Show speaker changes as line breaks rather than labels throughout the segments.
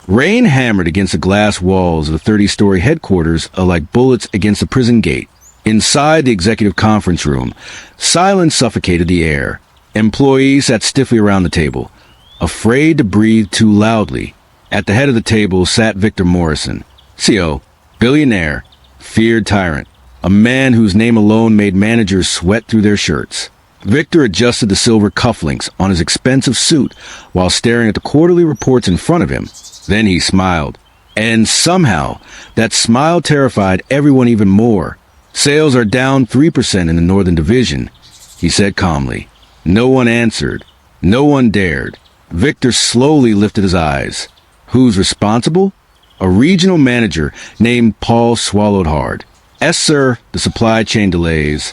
Rain hammered against the glass walls of the 30-story headquarters like bullets against a prison gate. Inside the executive conference room, silence suffocated the air. Employees sat stiffly around the table, afraid to breathe too loudly. At the head of the table sat Victor Morrison, CO, billionaire, feared tyrant, a man whose name alone made managers sweat through their shirts. Victor adjusted the silver cufflinks on his expensive suit while staring at the quarterly reports in front of him. Then he smiled. And somehow, that smile terrified everyone even more. Sales are down 3% in the Northern Division, he said calmly. No one answered. No one dared. Victor slowly lifted his eyes. Who's responsible? A regional manager named Paul swallowed hard. "Yes, sir, the supply chain delays."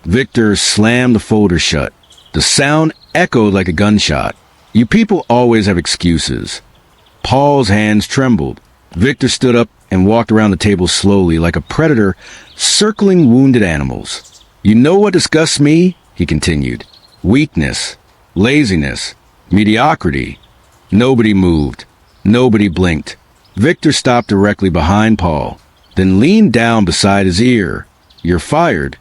Victor slammed the folder shut. The sound echoed like a gunshot. "You people always have excuses." Paul's hands trembled. Victor stood up and walked around the table slowly like a predator circling wounded animals. "You know what disgusts me?" he continued. "Weakness, laziness, mediocrity." Nobody moved. Nobody blinked. Victor stopped directly behind Paul, then leaned down beside his ear. "You're fired."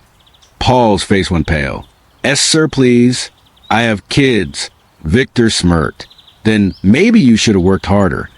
Paul's face went pale. "Yes, sir, please. I have kids." Victor smirked. "Then maybe you should have worked harder."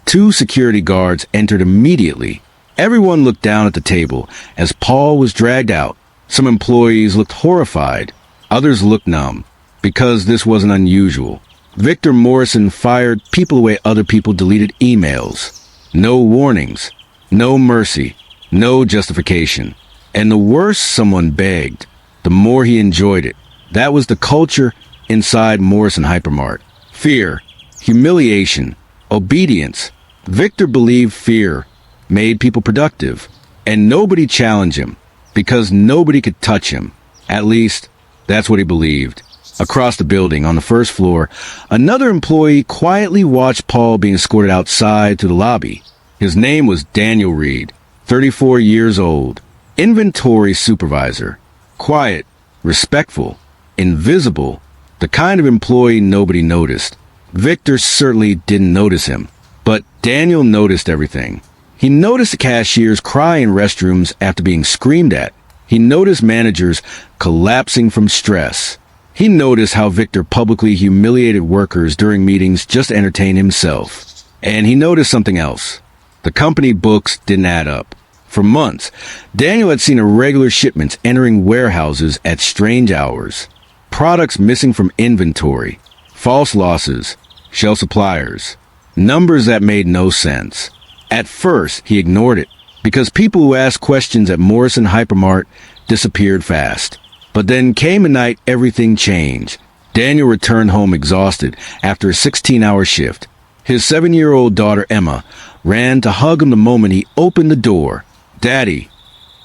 Two security guards entered immediately. Everyone looked down at the table as Paul was dragged out. Some employees looked horrified. Others looked numb, because this wasn't unusual. Victor Morrison fired people the way other people deleted emails. No warnings, no mercy, no justification. And the worse someone begged, the more he enjoyed it. That was the culture inside Morrison Hypermart. Fear, humiliation, obedience. Victor believed fear made people productive, and nobody challenged him, because nobody could touch him. At least, that's what he believed. Across the building, on the first floor, another employee quietly watched Paul being escorted outside to the lobby. His name was Daniel Reed, 34 years old, inventory supervisor. Quiet, respectful, invisible, the kind of employee nobody noticed. Victor certainly didn't notice him, but Daniel noticed everything. He noticed the cashiers cry in restrooms after being screamed at. He noticed managers collapsing from stress. He noticed how Victor publicly humiliated workers during meetings just to entertain himself. And he noticed something else. The company books didn't add up. For months, Daniel had seen irregular shipments entering warehouses at strange hours. Products missing from inventory. False losses. Shelf suppliers. Numbers that made no sense. At first, he ignored it, because people who asked questions at Morrison Hypermart disappeared fast. But then came a night everything changed. Daniel returned home exhausted after a 16-hour shift. His 7-year-old daughter Emma ran to hug him the moment he opened the door. "Daddy."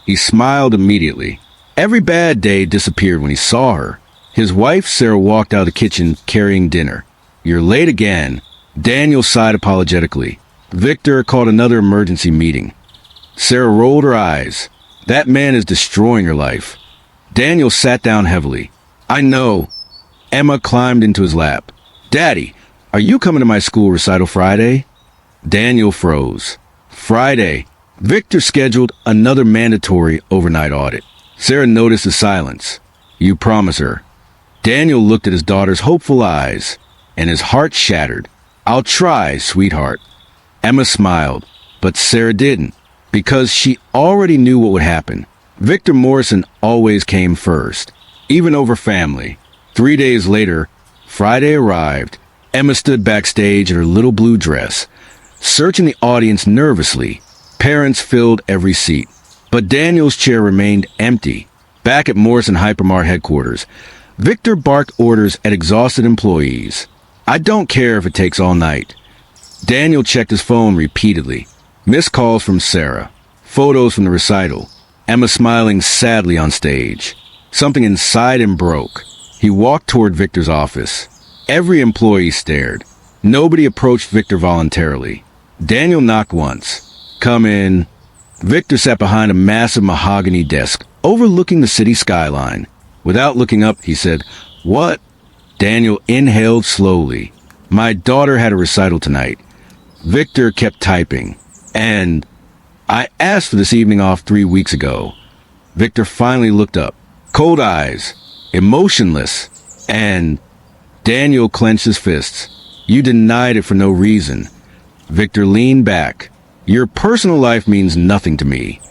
He smiled immediately. Every bad day disappeared when he saw her. His wife Sarah walked out of the kitchen carrying dinner. "You're late again." Daniel sighed apologetically. Victor called another emergency meeting. Sarah rolled her eyes. "That man is destroying your life." Daniel sat down heavily. "I know." Emma climbed into his lap. "Daddy, are you coming to my school recital Friday?" Daniel froze. Friday. Victor scheduled another mandatory overnight audit. Sarah noticed the silence. "You promise her." Daniel looked at his daughter's hopeful eyes, and his heart shattered. "I'll try, sweetheart." Emma smiled, but Sarah didn't, because she already knew what would happen. Victor Morrison always came first, even over family. 3 days later, Friday arrived. Emma stood backstage in her little blue dress, searching the audience nervously. Parents filled every seat. But Daniel's chair remained empty. Back at Morrison Hypermart headquarters, Victor barked orders at exhausted employees. "I don't care if it takes all night." Daniel checked his phone repeatedly. Missed calls from Sarah. Photos from the recital. Emma smiling sadly on stage. Something inside him broke. He walked toward Victor's office. Every employee stared. Nobody approached Victor voluntarily. Daniel knocked once. "Come in." Victor sat behind a massive mahogany desk, overlooking the city skyline. Without looking up, he said, "What?" Daniel inhaled slowly. "My daughter had a recital tonight. Victor kept typing. And I asked for this evening off 3 weeks ago. Victor finally looked up. Cold eyes, emotionless, and Daniel clenched his fists. You denied it for no reason. Victor leaned back. Your personal life means nothing to me.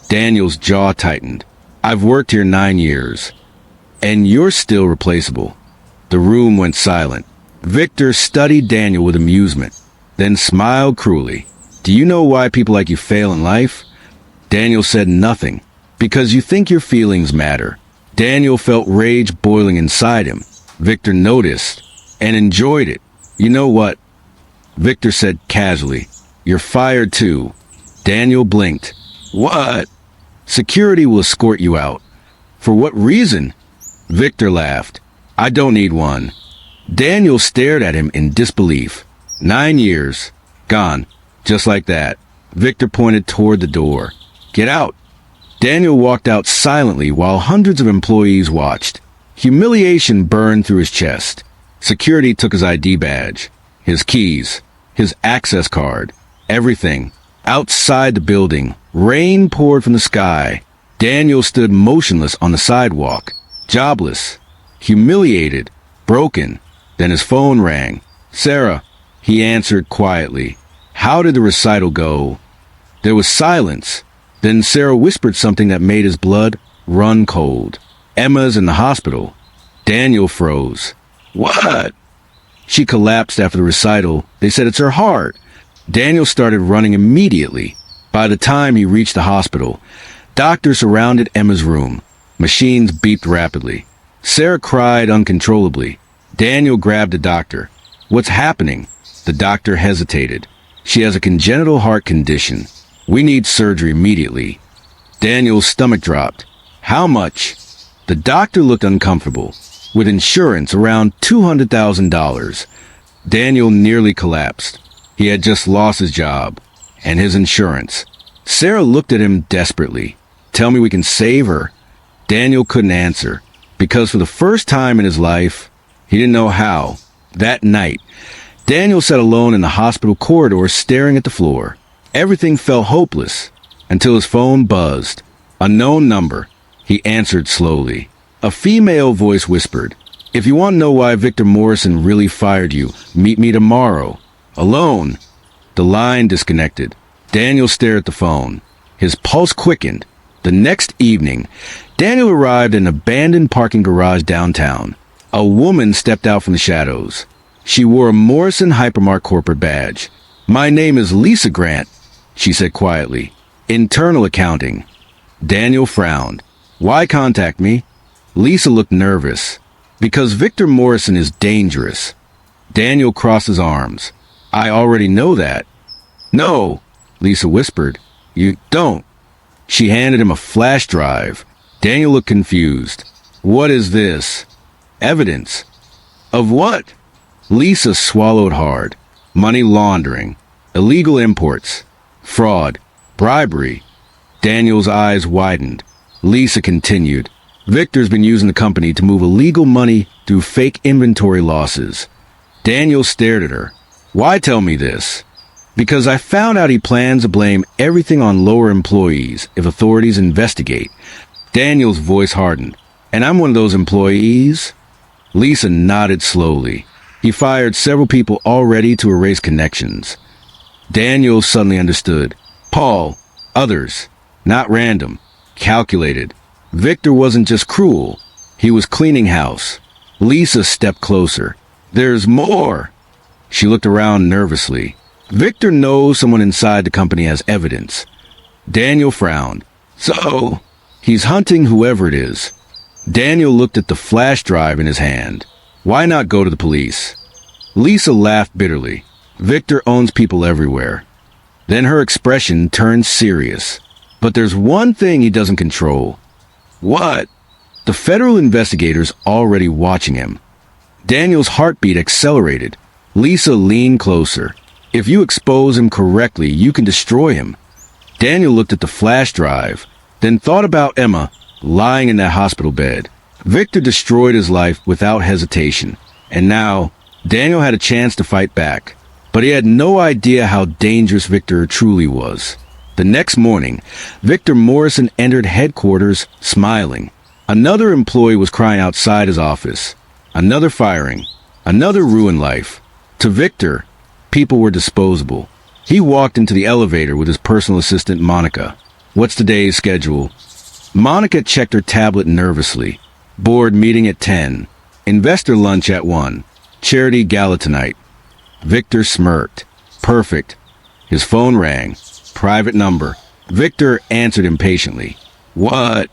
Daniel's jaw tightened. I've worked here 9 years. And you're still replaceable. The room went silent. Victor studied Daniel with amusement, then smiled cruelly. Do you know why people like you fail in life? Daniel said nothing. Because you think your feelings matter. Daniel felt rage boiling inside him. Victor noticed and enjoyed it. You know what? Victor said casually. You're fired too. Daniel blinked. What? Security will escort you out. For what reason? Victor laughed. I don't need one. Daniel stared at him in disbelief. 9 years. Gone. Just like that. Victor pointed toward the door. Get out. Daniel walked out silently while hundreds of employees watched. Humiliation burned through his chest. Security took his ID badge, his keys, his access card, everything. Outside the building, rain poured from the sky. Daniel stood motionless on the sidewalk, jobless, humiliated, broken. Then his phone rang. Sarah, he answered quietly. How did the recital go? There was silence. Then Sarah whispered something that made his blood run cold. Emma's in the hospital. Daniel froze. What? She collapsed after the recital. They said it's her heart. Daniel started running immediately. By the time he reached the hospital, doctors surrounded Emma's room. Machines beeped rapidly. Sarah cried uncontrollably. Daniel grabbed the doctor. What's happening? The doctor hesitated. She has a congenital heart condition. We need surgery immediately. Daniel's stomach dropped. How much? The doctor looked uncomfortable. With insurance around $200,000. Daniel nearly collapsed. He had just lost his job. And his insurance. Sarah looked at him desperately. Tell me we can save her. Daniel couldn't answer. Because for the first time in his life, he didn't know how. That night, Daniel sat alone in the hospital corridor staring at the floor. Everything felt hopeless until his phone buzzed. A known number. He answered slowly. A female voice whispered, If you want to know why Victor Morrison really fired you, meet me tomorrow. Alone. The line disconnected. Daniel stared at the phone. His pulse quickened. The next evening, Daniel arrived in an abandoned parking garage downtown. A woman stepped out from the shadows. She wore a Morrison Hypermart corporate badge. My name is Lisa Grant, she said quietly. Internal accounting. Daniel frowned. Why contact me? Lisa looked nervous. Because Victor Morrison is dangerous. Daniel crossed his arms. I already know that. No, Lisa whispered. You don't. She handed him a flash drive. Daniel looked confused. What is this? Evidence. Of what? Lisa swallowed hard. Money laundering. Illegal imports. Fraud. Bribery. Daniel's eyes widened. Lisa continued. Victor's been using the company to move illegal money through fake inventory losses. Daniel stared at her. Why tell me this? Because I found out he plans to blame everything on lower employees if authorities investigate. Daniel's voice hardened. And I'm one of those employees? Lisa nodded slowly. He fired several people already to erase connections. Daniel suddenly understood. Paul, others, not random, calculated. Victor wasn't just cruel. He was cleaning house. Lisa stepped closer. There's more. She looked around nervously. Victor knows someone inside the company has evidence. Daniel frowned. So, he's hunting whoever it is. Daniel looked at the flash drive in his hand. Why not go to the police? Lisa laughed bitterly. Victor owns people everywhere. Then her expression turned serious. But there's one thing he doesn't control. What? The federal investigators already watching him. Daniel's heartbeat accelerated. Lisa leaned closer. If you expose him correctly, you can destroy him. Daniel looked at the flash drive, then thought about Emma lying in that hospital bed. Victor destroyed his life without hesitation. And now, Daniel had a chance to fight back. but he had no idea how dangerous Victor truly was. The next morning, Victor Morrison entered headquarters smiling. Another employee was crying outside his office. Another firing. Another ruined life. To Victor, people were disposable. He walked into the elevator with his personal assistant, Monica. "What's today's schedule?" Monica checked her tablet nervously. "Board meeting at 10. Investor lunch at 1. Charity gala tonight." Victor smirked. "Perfect." His phone rang. Private number. Victor answered impatiently. "What?"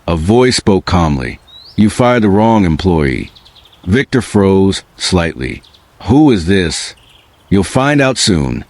A voice spoke calmly. "You fired the wrong employee." Victor froze slightly. "Who is this?" "You'll find out soon."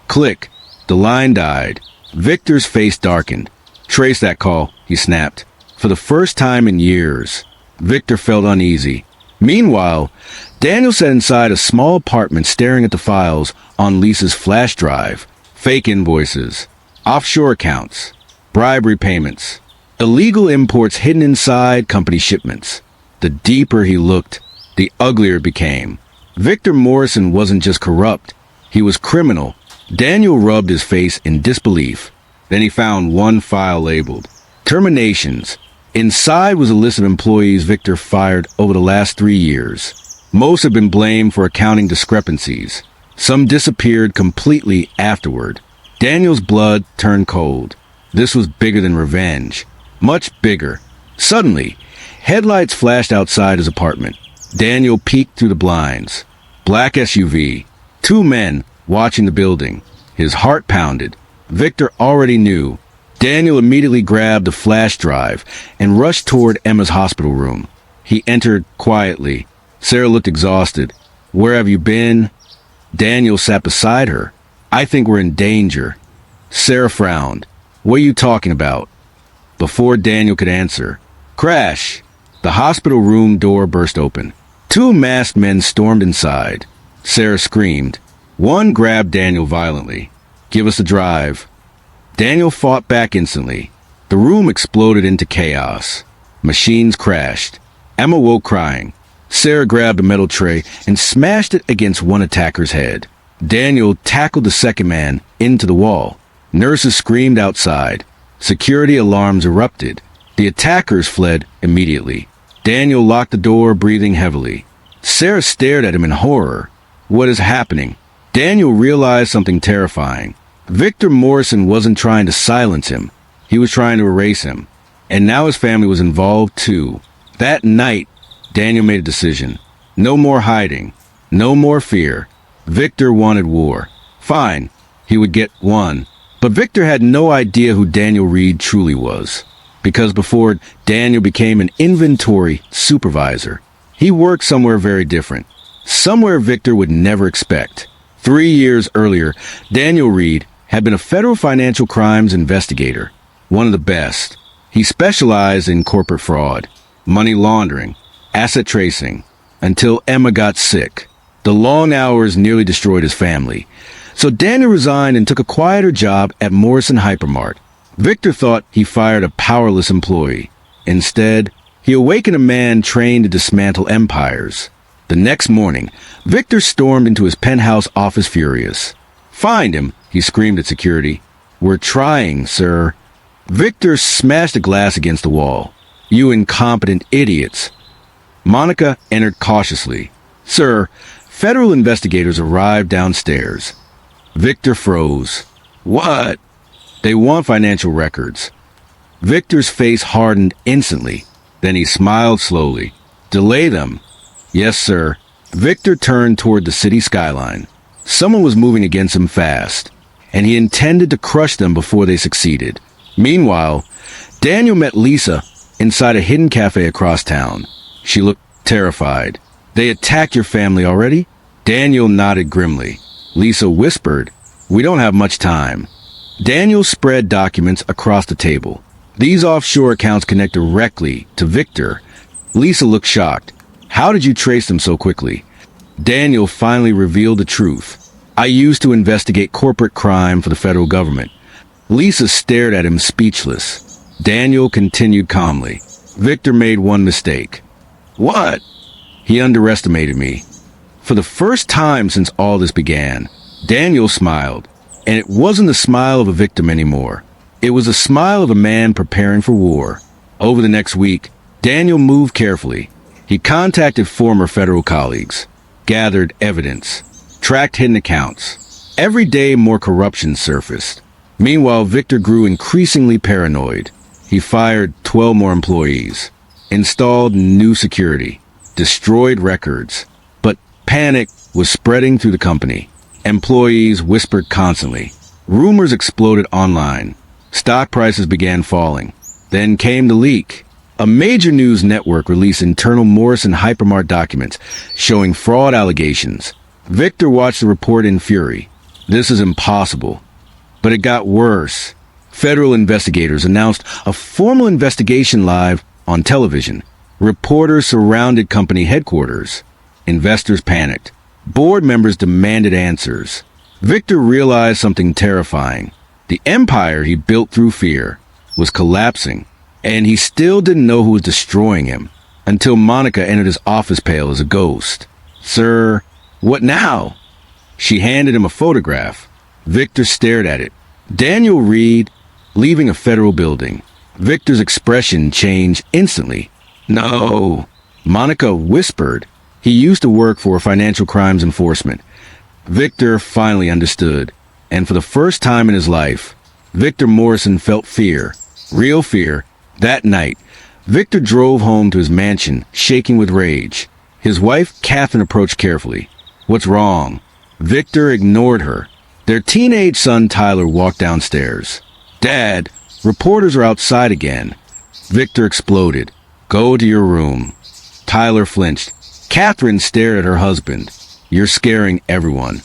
Click. The line died. Victor's face darkened. "Trace that call," he snapped. For the first time in years, Victor felt uneasy. Meanwhile, Daniel sat inside a small apartment staring at the files on Lisa's flash drive. Fake invoices, offshore accounts, bribery payments, illegal imports hidden inside company shipments. The deeper he looked, the uglier it became. Victor Morrison wasn't just corrupt, he was criminal. Daniel rubbed his face in disbelief. Then he found one file labeled terminations. Inside was a list of employees Victor fired over the last 3 years. Most had been blamed for accounting discrepancies. Some disappeared completely afterward. Daniel's blood turned cold. This was bigger than revenge. Much bigger. Suddenly, headlights flashed outside his apartment. Daniel peeked through the blinds. Black SUV. 2 men watching the building. His heart pounded. Victor already knew. Daniel immediately grabbed the flash drive and rushed toward Emma's hospital room. He entered quietly. Sarah looked exhausted. "Where have you been?" Daniel sat beside her. "I think we're in danger." Sarah frowned. "What are you talking about?" Before Daniel could answer, crash! The hospital room door burst open. 2 masked men stormed inside. Sarah screamed. One grabbed Daniel violently. "Give us a drive." Daniel fought back instantly. The room exploded into chaos. Machines crashed. Emma woke crying. Sarah grabbed a metal tray and smashed it against one attacker's head. Daniel tackled the second man into the wall. Nurses screamed outside. Security alarms erupted. The attackers fled immediately. Daniel locked the door, breathing heavily. Sarah stared at him in horror. What is happening? Daniel realized something terrifying. Victor Morrison wasn't trying to silence him. He was trying to erase him. And now his family was involved too. That night, Daniel made a decision. No more hiding. No more fear. Victor wanted war. Fine, he would get one. But Victor had no idea who Daniel Reed truly was. Because before Daniel became an inventory supervisor, he worked somewhere very different. Somewhere Victor would never expect. 3 years earlier, Daniel Reed had been a federal financial crimes investigator, one of the best. He specialized in corporate fraud, money laundering, asset tracing, until Emma got sick. The long hours nearly destroyed his family. So Daniel resigned and took a quieter job at Morrison Hypermart. Victor thought he fired a powerless employee. Instead, he awakened a man trained to dismantle empires. The next morning, Victor stormed into his penthouse office furious. "Find him," he screamed at security. "We're trying, sir." Victor smashed a glass against the wall. "You incompetent idiots." Monica entered cautiously. "Sir, federal investigators arrived downstairs." Victor froze. "What?" "They want financial records." Victor's face hardened instantly. Then he smiled slowly. "Delay them." "Yes, sir." Victor turned toward the city skyline. Someone was moving against him fast, and he intended to crush them before they succeeded. Meanwhile, Daniel met Lisa inside a hidden cafe across town. She looked terrified. "They attacked your family already?" Daniel nodded grimly. Lisa whispered, "We don't have much time." Daniel spread documents across the table. These offshore accounts connect directly to Victor. Lisa looked shocked. "How did you trace them so quickly?" Daniel finally revealed the truth. "I used to investigate corporate crime for the federal government." Lisa stared at him speechless. Daniel continued calmly. "Victor made one mistake." "What?" "He underestimated me. For the first time since all this began, Daniel smiled, and it wasn't the smile of a victim anymore. It was the smile of a man preparing for war. Over the next week, Daniel moved carefully. He contacted former federal colleagues, gathered evidence, tracked hidden accounts. Every day, more corruption surfaced. Meanwhile, Victor grew increasingly paranoid. He fired 12 more employees, installed new security, destroyed records. But panic was spreading through the company. Employees whispered constantly. Rumors exploded online. Stock prices began falling. Then came the leak. A major news network released internal Morrison Hypermart documents showing fraud allegations. Victor watched the report in fury. This is impossible. But it got worse. Federal investigators announced a formal investigation live on television. Reporters surrounded company headquarters. Investors panicked. Board members demanded answers. Victor realized something terrifying. The empire he built through fear was collapsing, and he still didn't know who was destroying him until Monica entered his office pale as a ghost. "Sir, what now?" She handed him a photograph. Victor stared at it. Daniel Reed leaving a federal building. Victor's expression changed instantly. "No," Monica whispered. He used to work for financial crimes enforcement. Victor finally understood, and for the first time in his life, Victor Morrison felt fear, real fear. That night, Victor drove home to his mansion, shaking with rage. His wife, Catherine, approached carefully. "What's wrong?" Victor ignored her. Their teenage son, Tyler, walked downstairs. "Dad, reporters are outside again." Victor exploded. "Go to your room." Tyler flinched. Catherine stared at her husband. "You're scaring everyone."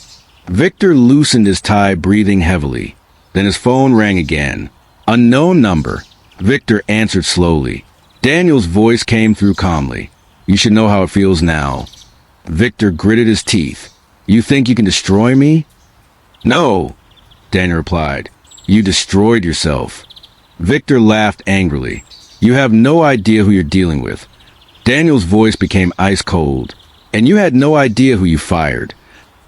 Victor loosened his tie, breathing heavily. Then his phone rang again. Unknown number. Victor answered slowly. Daniel's voice came through calmly. "You should know how it feels now." Victor gritted his teeth. "You think you can destroy me?" "No," Daniel replied. "You destroyed yourself." Victor laughed angrily. "You have no idea who you're dealing with." Daniel's voice became ice cold. "And you had no idea who you fired."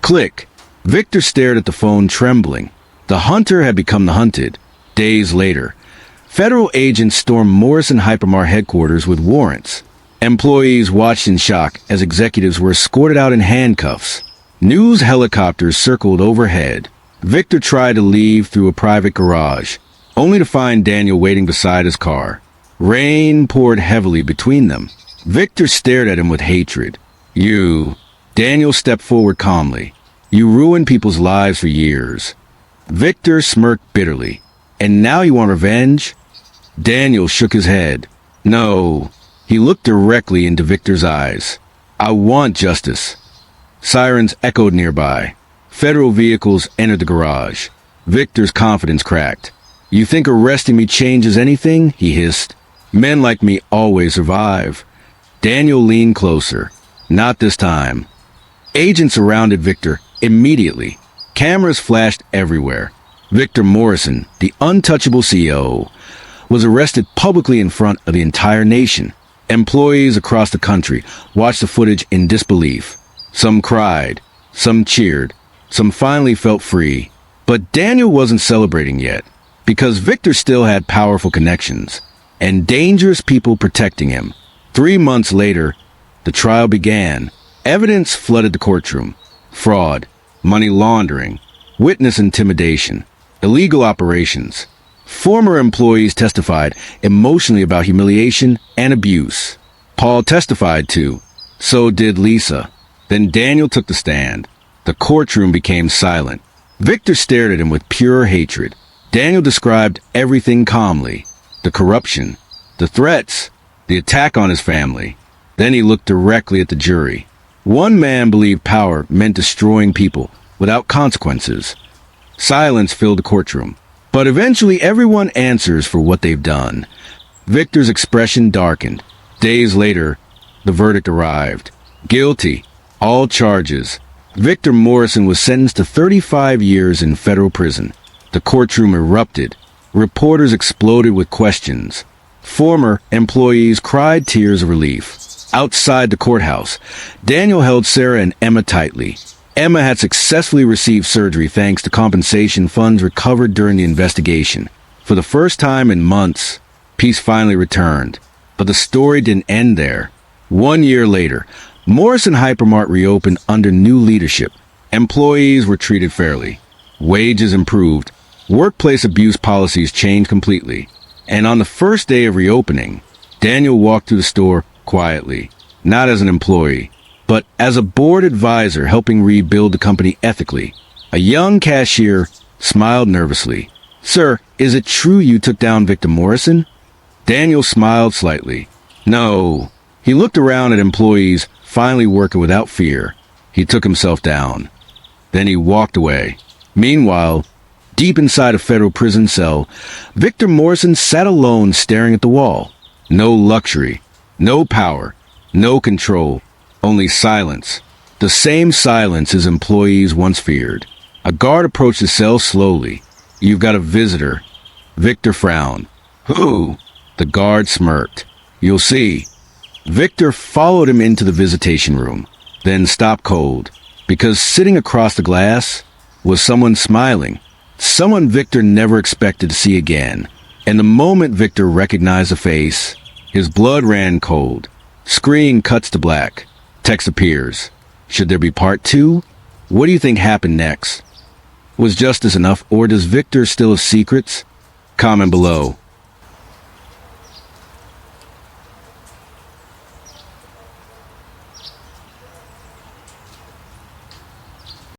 Click. Victor stared at the phone, trembling. The hunter had become the hunted. Days later, federal agents stormed Morrison Hypermart headquarters with warrants. Employees watched in shock as executives were escorted out in handcuffs. News helicopters circled overhead. Victor tried to leave through a private garage, only to find Daniel waiting beside his car. Rain poured heavily between them. Victor stared at him with hatred. "You..." Daniel stepped forward calmly. "You ruined people's lives for years." Victor smirked bitterly. "And now you want revenge?" Daniel shook his head. "No." He looked directly into Victor's eyes. "I want justice." Sirens echoed nearby. Federal vehicles entered the garage. Victor's confidence cracked. "You think arresting me changes anything?" he hissed. "Men like me always survive." Daniel leaned closer. "Not this time." Agents surrounded Victor immediately. Cameras flashed everywhere. Victor Morrison, the untouchable CEO, was arrested publicly in front of the entire nation. Employees across the country watched the footage in disbelief. Some cried, some cheered, some finally felt free. But Daniel wasn't celebrating yet, because Victor still had powerful connections and dangerous people protecting him. 3 months later, the trial began. Evidence flooded the courtroom. Fraud, money laundering, witness intimidation, illegal operations. Former employees testified emotionally about humiliation and abuse. Paul testified too. So did Lisa. Then Daniel took the stand. The courtroom became silent. Victor stared at him with pure hatred. Daniel described everything calmly. The corruption, the threats, the attack on his family. Then he looked directly at the jury. One man believed power meant destroying people without consequences. Silence filled the courtroom. But eventually everyone answers for what they've done. Victor's expression darkened. Days later, the verdict arrived. Guilty. All charges. Victor Morrison was sentenced to 35 years in federal prison. The courtroom erupted. Reporters exploded with questions. Former employees cried tears of relief. Outside the courthouse, Daniel held Sarah and Emma tightly. Emma had successfully received surgery thanks to compensation funds recovered during the investigation. For the first time in months, peace finally returned. But the story didn't end there. 1 year later, Morrison Hypermart reopened under new leadership. Employees were treated fairly. Wages improved. Workplace abuse policies changed completely. And on the first day of reopening, Daniel walked through the store quietly, not as an employee, but as a board advisor helping rebuild the company ethically. A young cashier smiled nervously. "Sir, is it true you took down Victor Morrison?" Daniel smiled slightly. "No." He looked around at employees finally working without fear. He took himself down. Then he walked away. Meanwhile, deep inside a federal prison cell, Victor Morrison sat alone staring at the wall. No luxury, no power, no control, only silence. The same silence his employees once feared. A guard approached the cell slowly. "You've got a visitor." Victor frowned. "Who?" The guard smirked. "You'll see." Victor followed him into the visitation room, then stopped cold, because sitting across the glass was someone smiling. Someone Victor never expected to see again. And the moment Victor recognized the face, his blood ran cold. Screen cuts to black. Text appears. Should there be part 2? What do you think happened next? Was justice enough, or does Victor still have secrets? Comment below.